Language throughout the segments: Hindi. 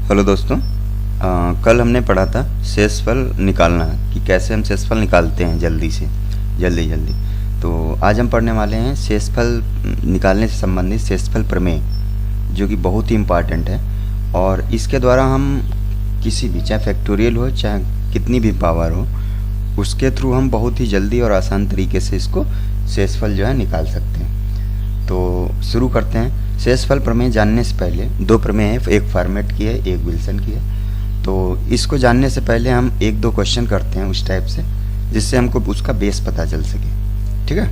हेलो दोस्तों। कल हमने पढ़ा था शेषफल निकालना कि कैसे हम शेषफल निकालते हैं जल्दी से जल्दी। तो आज हम पढ़ने वाले हैं शेषफल निकालने से संबंधित शेषफल प्रमेय, जो कि बहुत ही इम्पॉर्टेंट है। और इसके द्वारा हम किसी भी, चाहे फैक्टोरियल हो चाहे कितनी भी पावर हो, उसके थ्रू हम बहुत ही जल्दी और आसान तरीके से इसको शेषफल जो है निकाल सकते हैं। तो शुरू करते हैं। शेषफल प्रमेय जानने से पहले दो प्रमेय हैं, एक फॉर्मेट की है, एक विल्सन की है। तो इसको जानने से पहले हम एक दो क्वेश्चन करते हैं उस टाइप से, जिससे हमको उसका बेस पता चल सके। ठीक है,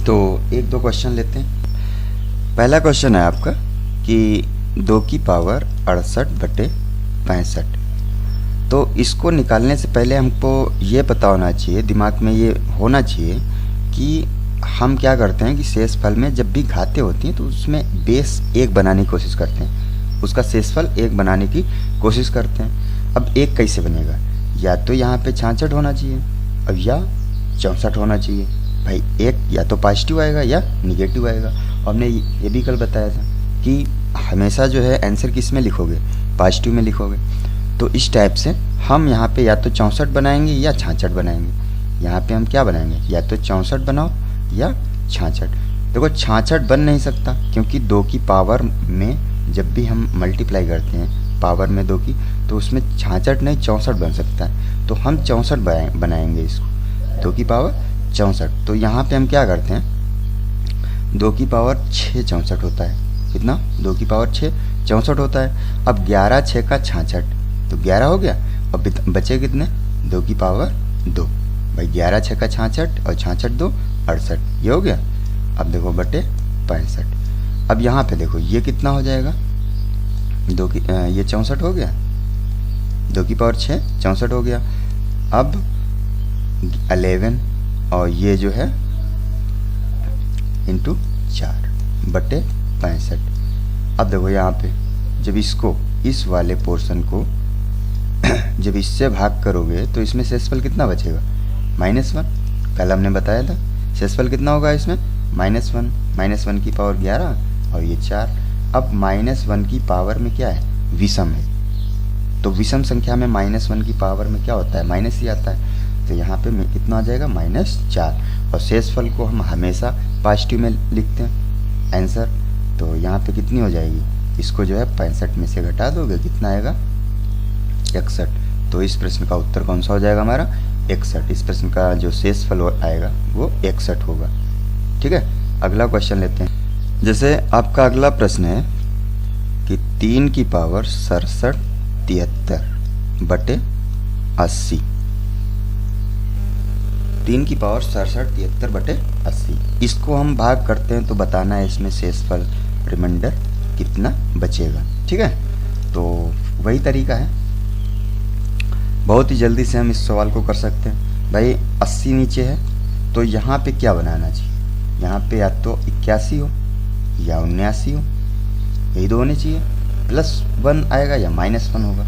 तो एक दो क्वेश्चन लेते हैं। पहला क्वेश्चन है आपका कि 2 की पावर 68/65। तो इसको निकालने से पहले हमको ये पता होना चाहिए, दिमाग में ये होना चाहिए कि हम क्या करते हैं कि शेषफल में जब भी घातें होती हैं तो उसमें बेस 1 बनाने की कोशिश करते हैं, उसका शेषफल 1 बनाने की कोशिश करते हैं। अब 1 कैसे बनेगा? या तो यहाँ पे 66 होना चाहिए, अब या 64 होना चाहिए। भाई 1 या तो पॉजिटिव आएगा या निगेटिव आएगा। और हमने ये भी कल बताया था कि हमेशा जो है आंसर किस में लिखोगे, पॉजिटिव में लिखोगे। तो इस टाइप से हम यहाँ पे या तो 64 बनाएंगे या 66 बनाएंगे। यहाँ पे हम क्या बनाएंगे, या तो 64 बनाओ या 66। देखो 66 बन नहीं सकता, क्योंकि 2 की पावर में जब भी हम मल्टीप्लाई करते हैं पावर में 2 की, तो उसमें 66 नहीं 64 बन सकता है। तो हम 64 बनाएंगे इसको, 2 की पावर 64। तो यहाँ पे हम क्या करते हैं, 2 की पावर 6 64 होता है। कितना? 2 की पावर 6 64 होता है। अब 11 6 का 66, तो 11 हो गया। अब बचे कितने? 2 की पावर 2। भाई 11 6 का 66 और 66 2 68, ये हो गया। अब देखो बटे 65। अब यहाँ पे देखो ये कितना हो जाएगा, 2 की ये 64 हो गया, 2 की पावर 6 64 हो गया। अब 11 और ये जो है इंटू 4 बटे 65। अब देखो यहाँ पे जब इसको, इस वाले पोर्शन को जब इससे भाग करोगे तो इसमें शेषफल कितना बचेगा? -1। कल हमने बताया था शेषफल कितना होगा इसमें, -1। -1 की पावर 11 और ये 4। अब -1 की पावर में क्या है, विषम है। तो विषम संख्या में -1 की पावर में क्या होता है, माइनस ही आता है। तो यहाँ पे कितना आ जाएगा, -4। और शेषफल को हम हमेशा पॉजिटिव में लिखते हैं आंसर। तो यहाँ पे कितनी हो जाएगी, इसको जो है 65 में से घटा दोगे, कितना आएगा, 61। तो इस प्रश्न का उत्तर कौन सा हो जाएगा हमारा, 61। इस प्रश्न का जो शेषफल आएगा वो 61 होगा। ठीक है, अगला क्वेश्चन लेते हैं। जैसे आपका अगला प्रश्न है कि 3 की पावर 67 73 बटे 80। 3 की पावर 67 73 बटे 80, इसको हम भाग करते हैं तो बताना है इसमें शेषफल रिमाइंडर कितना बचेगा। ठीक है, तो वही तरीका है, बहुत ही जल्दी से हम इस सवाल को कर सकते हैं। भाई 80 नीचे है, तो यहाँ पे क्या बनाना चाहिए, यहाँ पे या तो 81 हो या 79 हो, यही दो होने चाहिए। +1 आएगा या -1 होगा।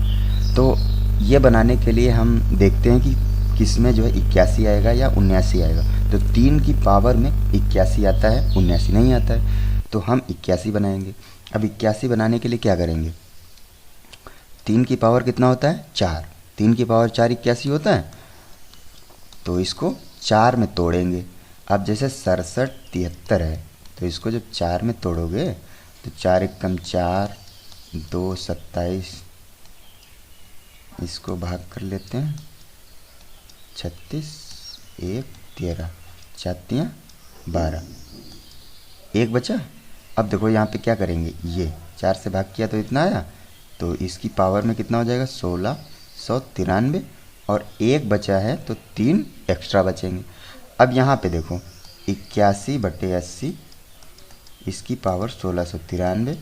तो ये बनाने के लिए हम देखते हैं कि किस में जो है 81 आएगा या 79 आएगा। तो 3 की पावर में 81 आता है, 79 नहीं आता है, तो हम 81 बनाएंगे। अब 81 बनाने के लिए क्या करेंगे, 3 की पावर कितना होता है, 4। 3 की पावर 4 81 होता है। तो इसको 4 में तोड़ेंगे। अब जैसे 67 73 है, तो इसको जब 4 में तोड़ोगे तो 4 एकम 4, 2 27, इसको भाग कर लेते हैं 36, 1 13, 4 12, 1 बचा। अब देखो यहाँ पे क्या करेंगे, ये 4 से भाग किया तो इतना आया, तो इसकी पावर में कितना हो जाएगा, 1693। और 1 बचा है तो 3 एक्स्ट्रा बचेंगे। अब यहाँ पे देखो 81 बटे 80, इसकी पावर 1693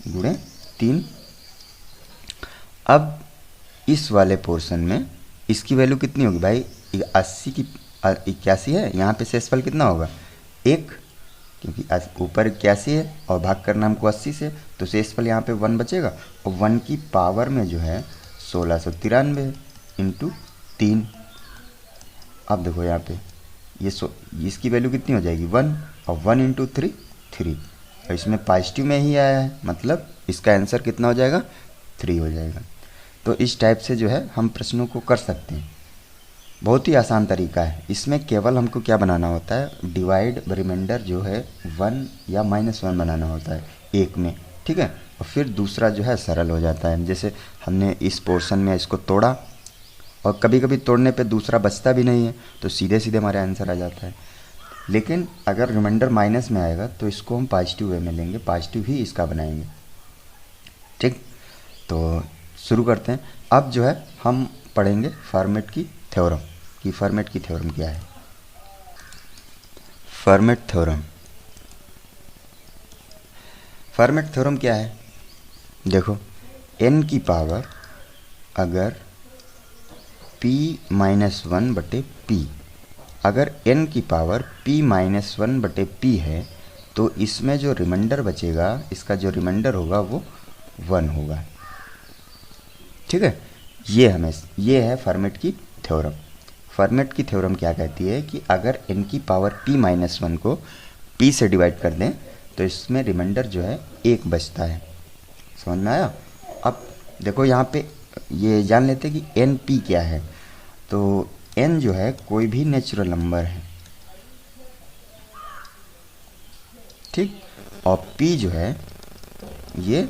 गुणे 3। अब इस वाले पोर्शन में इसकी वैल्यू कितनी होगी भाई, 80 की 81 है, यहाँ पे शेषफल कितना होगा, 1, क्योंकि ऊपर 81 है और भाग करना हमको 80 से, तो शेषफल यहाँ पे 1 बचेगा। और 1 की पावर में जो है 1693 इंटू 3। अब देखो यहाँ पे ये इसकी वैल्यू कितनी हो जाएगी, 1, और 1 इंटू 3 3। और इसमें पॉजिटिव में ही आया है, मतलब इसका आंसर कितना हो जाएगा, 3 हो जाएगा। तो इस टाइप से जो है हम प्रश्नों को कर सकते हैं। बहुत ही आसान तरीका है। इसमें केवल हमको क्या बनाना होता है, डिवाइड रिमाइंडर जो है 1 या -1 बनाना होता है एक में, ठीक है। और फिर दूसरा जो है सरल हो जाता है। जैसे हमने इस पोर्शन में इसको तोड़ा और कभी कभी तोड़ने पे दूसरा बचता भी नहीं है, तो सीधे सीधे हमारे आंसर आ जाता है। लेकिन अगर रिमाइंडर माइनस में आएगा तो इसको हम पॉजिटिव वे में लेंगे, पॉजिटिव ही इसका बनाएंगे, ठीक। तो शुरू करते हैं। अब जो है हम पढ़ेंगे फॉर्मेट की थ्योरम कि फॉर्मेट की थ्योरम क्या है। फॉर्मेट थ्योरम, फॉर्मेट थ्योरम क्या है, देखो n की पावर अगर p-1/p, अगर n की पावर p-1/p है तो इसमें जो रिमाइंडर बचेगा, इसका जो रिमाइंडर होगा वो 1 होगा, ठीक है। ये है फॉर्मेट की थ्योरम। फॉर्मेट की थ्योरम क्या कहती है कि अगर n की पावर p-1 को p से डिवाइड कर दें तो इसमें रिमाइंडर जो है 1 बचता है। समझ में आया। अब देखो यहाँ पे ये जान लेते हैं कि np क्या है। तो n जो है कोई भी नेचुरल नंबर है, ठीक। और p जो है ये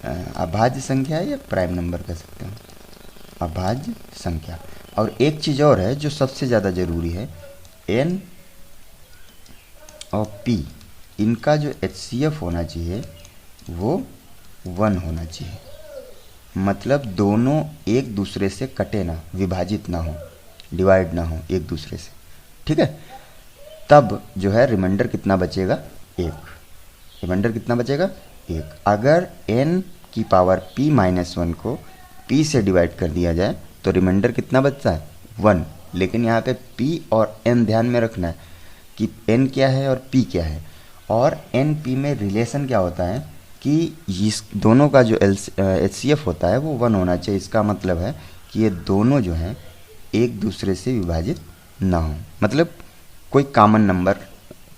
अभाज्य संख्या है या प्राइम नंबर कह सकते हैं, अभाज्य संख्या। और एक चीज़ और है जो सबसे ज़्यादा ज़रूरी है, n और p, इनका जो HCF होना चाहिए वो 1 होना चाहिए। मतलब दोनों एक दूसरे से कटे ना, विभाजित ना हो, डिवाइड ना हो एक दूसरे से, ठीक है। तब जो है रिमाइंडर कितना बचेगा, 1। रिमाइंडर कितना बचेगा, 1। अगर n की पावर p-1 को p से डिवाइड कर दिया जाए तो रिमाइंडर कितना बचता है, 1। लेकिन यहाँ पे p और n ध्यान में रखना है कि n क्या है और p क्या है। और n p में रिलेशन क्या होता है कि इस दोनों का जो HCF होता है वो 1 होना चाहिए। इसका मतलब है कि ये दोनों जो हैं एक दूसरे से विभाजित ना हो, मतलब कोई कॉमन नंबर,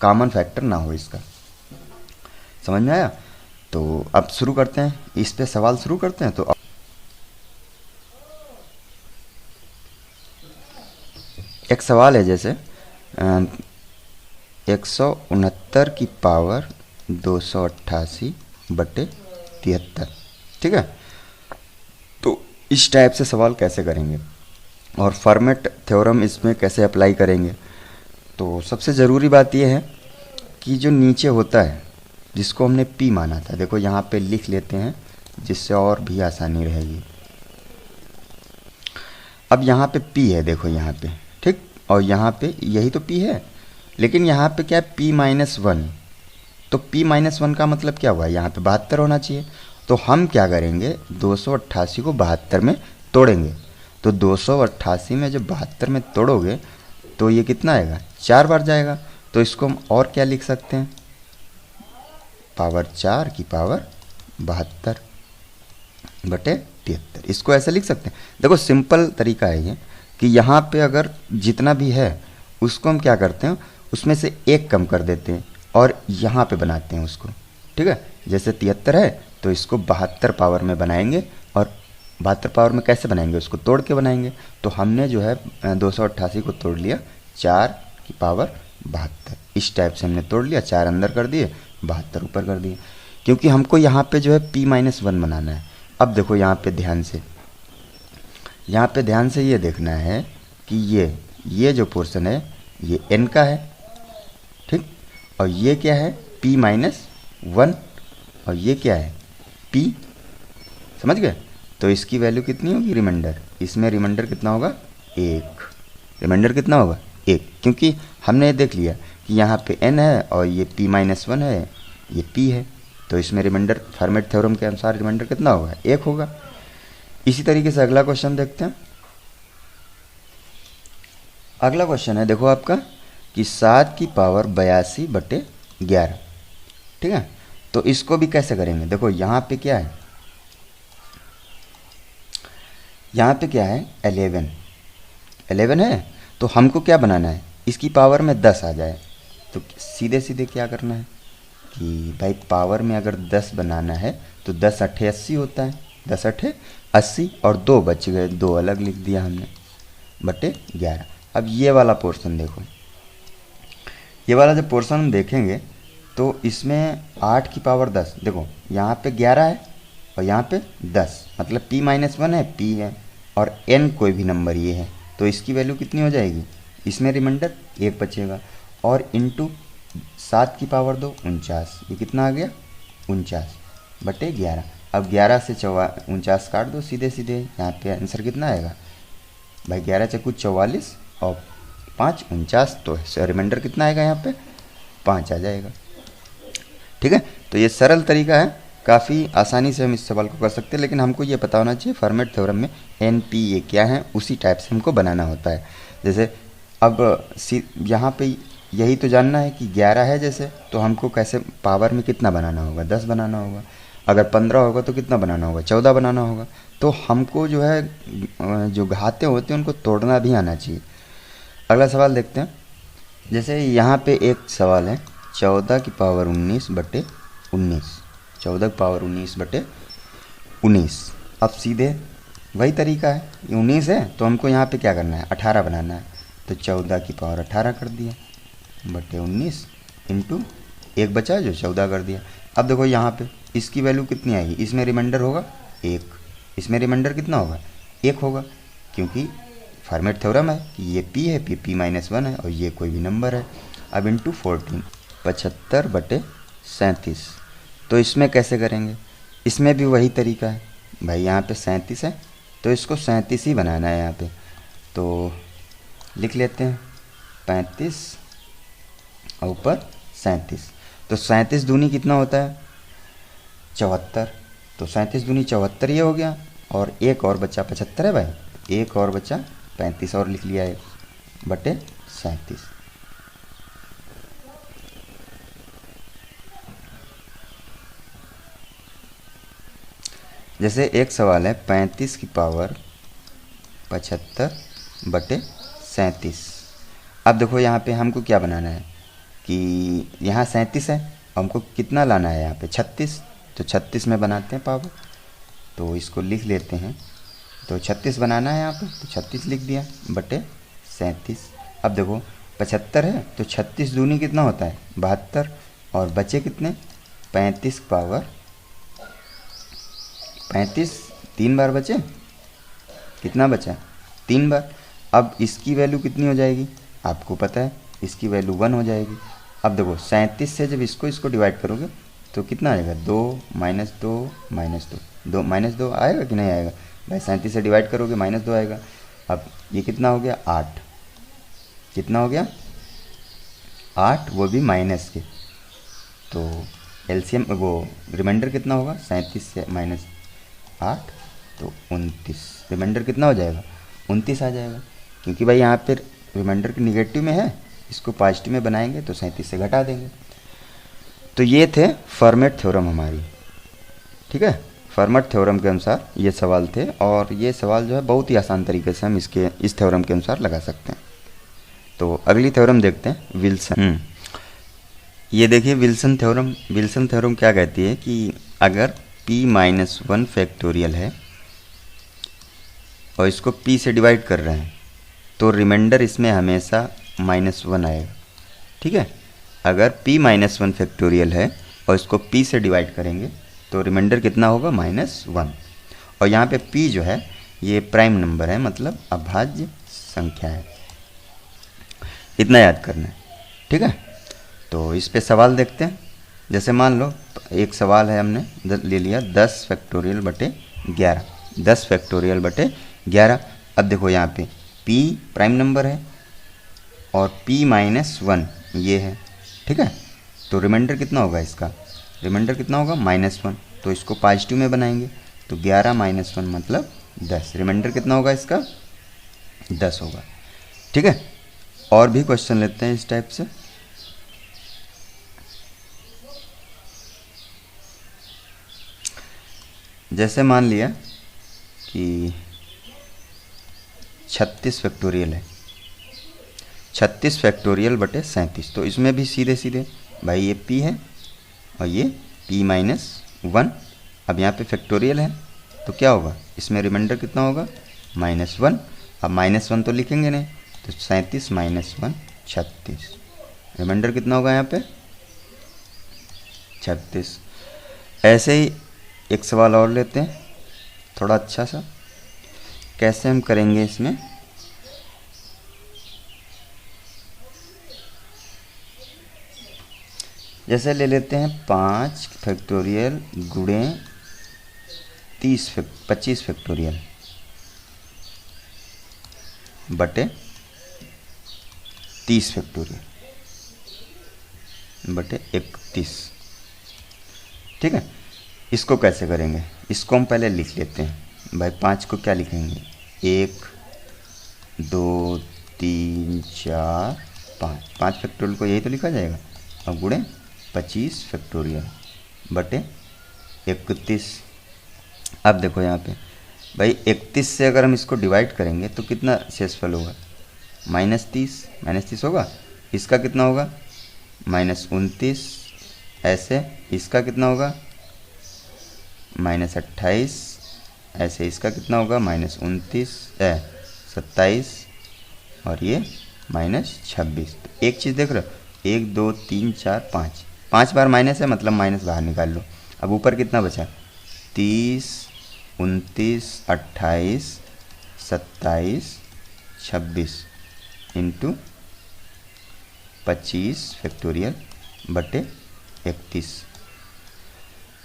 कॉमन फैक्टर ना हो इसका। समझ में आया। तो अब शुरू करते हैं, इस पे सवाल शुरू करते हैं। तो एक सवाल है जैसे 169 की पावर 288/73, ठीक है। तो इस टाइप से सवाल कैसे करेंगे और फॉर्मेट थ्योरम इसमें कैसे अप्लाई करेंगे। तो सबसे ज़रूरी बात यह है कि जो नीचे होता है जिसको हमने p माना था, देखो यहाँ पे लिख लेते हैं जिससे और भी आसानी रहेगी। अब यहाँ पे p है, देखो यहाँ पे, ठीक। और यहाँ पे यही तो p है, लेकिन यहाँ पे क्या है, p-1। तो p-1 का मतलब क्या हुआ, यहाँ पे 72 होना चाहिए। तो हम क्या करेंगे, 288 को 72 में तोड़ेंगे। तो 288 में जब 72 में तोड़ोगे तो ये कितना आएगा, 4 बार जाएगा। तो इसको हम और क्या लिख सकते हैं, पावर 4 की पावर 72/73। इसको ऐसे लिख सकते हैं। देखो सिंपल तरीका है ये कि यहाँ पे अगर जितना भी है उसको हम क्या करते हैं, उसमें से 1 कम कर देते हैं और यहाँ पे बनाते हैं उसको, ठीक है। जैसे 73 है तो इसको 72 पावर में बनाएंगे, और 72 पावर में कैसे बनाएंगे, उसको तोड़ के बनाएंगे। तो हमने जो है 288 को तोड़ लिया 4 की पावर 72, इस टाइप से हमने तोड़ लिया, 4 अंदर कर दिए, 72 ऊपर कर दिए, क्योंकि हमको यहाँ पे जो है p-1 बनाना है। अब देखो यहाँ पे ध्यान से ये देखना है कि ये जो पोर्शन है ये n का है, ठीक। और ये क्या है, p-1, और ये क्या है, p। समझ गए। तो इसकी वैल्यू कितनी होगी, रिमाइंडर, इसमें रिमाइंडर कितना होगा, 1। रिमाइंडर कितना होगा, 1, क्योंकि हमने देख लिया कि यहाँ पे n है और ये p-1 है, ये p है। तो इसमें रिमाइंडर फॉर्मेट थ्योरम के अनुसार रिमाइंडर कितना होगा, 1 होगा। इसी तरीके से अगला क्वेश्चन देखते हैं। अगला क्वेश्चन है देखो आपका कि 7 की पावर 82/11, ठीक है। तो इसको भी कैसे करेंगे, देखो यहाँ पे क्या है, 11 है। तो हमको क्या बनाना है, इसकी पावर में 10 आ जाए। तो सीधे सीधे क्या करना है कि भाई पावर में अगर 10 बनाना है तो 10 × 8 = 80 होता है, 10 अठे 80 और 2 बच गए, 2 अलग लिख दिया हमने, बटे 11। अब ये वाला पोर्शन देखो, ये वाला जब पोर्शन हम देखेंगे तो इसमें 8 की पावर 10, देखो यहाँ पे 11 है और यहाँ पे 10, मतलब p-1 है, p है और n कोई भी नंबर ये है, तो इसकी वैल्यू कितनी हो जाएगी, इसमें रिमाइंडर 1 बचेगा और इंटू 7 की पावर 2 49, ये कितना आ गया 49 बटे 11। अब 11 से 49 काट दो सीधे सीधे, यहाँ पे आंसर कितना आएगा भाई, 11 चक्कू 44 और 5 49, तो रिमाइंडर कितना आएगा यहाँ पे 5 आ जाएगा। ठीक है, तो ये सरल तरीका है, काफ़ी आसानी से हम इस सवाल को कर सकते हैं, लेकिन हमको ये पता होना चाहिए फॉर्मेट थ्योरम में एन पी ये क्या है, उसी टाइप से हमको बनाना होता है। जैसे अब यहाँ पे यही तो जानना है कि 11 है जैसे, तो हमको कैसे पावर में कितना बनाना होगा, 10 बनाना होगा, अगर 15 होगा तो कितना बनाना होगा, 14 बनाना होगा। तो हमको जो है जो घाते होते हैं उनको तोड़ना भी आना चाहिए। अगला सवाल देखते हैं, जैसे यहाँ पे एक सवाल है 14 की पावर 19 बटे 19, 14 की पावर 19 बटे 19। अब सीधे वही तरीका है, 19 है तो हमको यहाँ पे क्या करना है 18 बनाना है, तो 14 की पावर 18 कर दिया बटे 19 इंटू 1 बचा जो 14 कर दिया। अब देखो यहाँ पे इसकी वैल्यू कितनी आएगी, इसमें रिमाइंडर होगा 1, इसमें रिमाइंडर कितना होगा 1 होगा, क्योंकि फॉर्मेट थ्योरम है कि ये p है, p-1 है और ये कोई भी नंबर है। अब इंटू 14, 75 बटे 37। तो इसमें कैसे करेंगे, इसमें भी वही तरीका है भाई, यहाँ पे 37 है तो इसको 37 ही बनाना है यहाँ पे, तो लिख लेते हैं 35 और ऊपर 37। तो 37 दूनी कितना होता है 74, तो 37 दूनी 74 ये हो गया, और एक और बचा 75 है भाई, एक और बचा 35 और लिख लिया है बटे 37। जैसे एक सवाल है 35 की पावर 75 बटे 37। अब देखो यहाँ पे हमको क्या बनाना है कि यहाँ 37 है, हमको कितना लाना है यहाँ पे 36, तो 36 में बनाते हैं पावर, तो इसको लिख लेते हैं, तो 36 बनाना है यहाँ पे, तो 36 लिख दिया बटे 37। अब देखो 75 है तो 36 दूनी कितना होता है 72, और बचे कितने 35 पावर 35, 3 बार बचे, कितना बचा 3 बार। अब इसकी वैल्यू कितनी हो जाएगी आपको पता है, इसकी वैल्यू 1 हो जाएगी। अब देखो 37 से जब इसको डिवाइड करोगे तो कितना आएगा 2 -2 -2, 2 -2 आएगा कि नहीं आएगा भाई, 37 से डिवाइड करोगे -2 आएगा। अब ये कितना हो गया 8, कितना हो गया 8, वो भी माइनस के, तो एलसीएम वो रिमाइंडर कितना होगा 37 से -8 तो 29, रिमाइंडर कितना हो जाएगा 29 आ जाएगा, क्योंकि भाई यहाँ पर रिमाइंडर के निगेटिव में है, इसको पॉजिटिव में बनाएंगे तो 37 से घटा देंगे। तो ये थे फॉर्मेट थ्योरम हमारी, ठीक है, फॉर्मेट थ्योरम के अनुसार ये सवाल थे, और ये सवाल जो है बहुत ही आसान तरीके से हम इस थ्योरम के अनुसार लगा सकते हैं। तो अगली थ्योरम देखते हैं विल्सन। ये देखिए विल्सन थ्योरम क्या कहती है कि अगर p-1 फैक्टोरियल है और इसको p से डिवाइड कर रहे हैं तो रिमाइंडर इसमें हमेशा -1 आएगा, ठीक है। अगर p-1 फैक्टोरियल है और इसको p से डिवाइड करेंगे तो रिमाइंडर कितना होगा -1, और यहाँ पे p जो है ये प्राइम नंबर है, मतलब अभाज्य संख्या है, इतना याद करना है, ठीक है। तो इस पे सवाल देखते हैं। जैसे मान लो एक सवाल है, हमने ले लिया 10 फैक्टोरियल बटे 11, 10 फैक्टोरियल बटे 11। अब देखो यहाँ पे p प्राइम नंबर है और p-1 ये है, ठीक है। तो रिमाइंडर कितना होगा इसका, रिमाइंडर कितना होगा -1, तो इसको पॉजिटिव में बनाएंगे तो 11 -1 मतलब 10, रिमाइंडर कितना होगा इसका 10 होगा, ठीक है। और भी क्वेश्चन लेते हैं इस टाइप से। जैसे मान लिया कि 36 फैक्टोरियल है, 36 फैक्टोरियल बटे 37, तो इसमें भी सीधे सीधे भाई ये p है और ये p-1। अब यहाँ पे फैक्टोरियल है तो क्या होगा, इसमें रिमाइंडर कितना होगा, -1। अब -1 तो लिखेंगे नहीं, तो 37 - 1 36। रिमाइंडर कितना होगा यहाँ पे, 36। ऐसे ही एक सवाल और लेते हैं थोड़ा अच्छा सा। कैसे हम करेंगे इसमें, जैसे ले लेते हैं 5 फैक्टोरियल गुणे 25 फैक्टोरियल बटे 30 फैक्टोरियल बटे 31। ठीक है, इसको कैसे करेंगे, इसको हम पहले लिख लेते हैं भाई। 5 को क्या लिखेंगे, 1 2 3 4 5, 5 फैक्टोरियल को यही तो लिखा जाएगा। अब गुणे 25 फैक्टोरियल बटे 31। अब देखो यहाँ पे भाई 31 से अगर हम इसको डिवाइड करेंगे तो कितना शेषफल होगा, -30 होगा। इसका कितना होगा, -29। ऐसे इसका कितना होगा, -28। ऐसे इसका कितना होगा, -29 27 और ये -26। तो एक चीज़ देख रहे हो, 1 2 3 4 5, 5 बार माइनस है, मतलब माइनस बाहर निकाल लो। अब ऊपर कितना बचा, 30 29 28 27 26 इंटू 25 फैक्टोरियल बटे 31।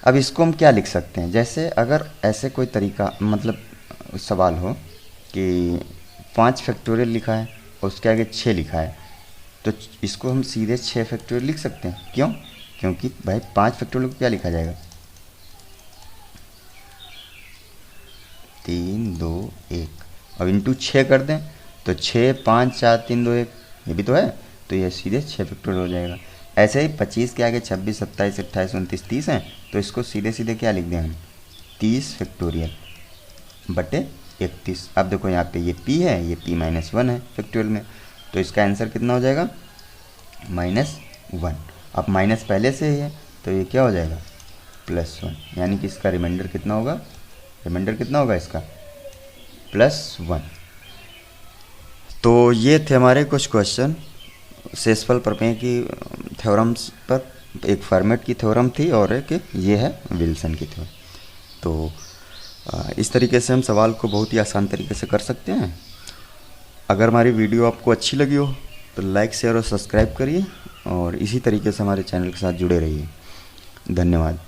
अब इसको हम क्या लिख सकते हैं, जैसे अगर ऐसे कोई तरीका मतलब सवाल हो कि 5 फैक्टोरियल लिखा है और उसके आगे 6 लिखा है, तो इसको हम सीधे 6 फैक्टोरियल लिख सकते हैं। क्यों, क्योंकि भाई 5 फैक्टोरियल को क्या लिखा जाएगा, 3 2 1। अब इंटू 6 कर दें तो 6 5 4 3 2 1, ये भी तो है, तो ये सीधे 6 फैक्टोरियल हो जाएगा। ऐसे ही 25 के आगे 26 27 28 29 30 हैं, तो इसको सीधे सीधे क्या लिख दें हम, 30 फैक्टोरियल बटे 31। अब देखो यहाँ पे ये p है, ये p - 1 है फैक्टोरियल में, तो इसका आंसर कितना हो जाएगा, -1। अब माइनस पहले से ही है तो ये क्या हो जाएगा, +1। यानी कि इसका रिमाइंडर कितना होगा, इसका +1। तो ये थे हमारे कुछ क्वेश्चन शेषफल प्रमेय की थ्योरम्स पर। एक फॉर्मेट की थ्योरम थी और एक ये है विल्सन की थ्योरम। तो इस तरीके से हम सवाल को बहुत ही आसान तरीके से कर सकते हैं। अगर हमारी वीडियो आपको अच्छी लगी हो तो लाइक शेयर और सब्सक्राइब करिए और इसी तरीके से हमारे चैनल के साथ जुड़े रहिए। धन्यवाद।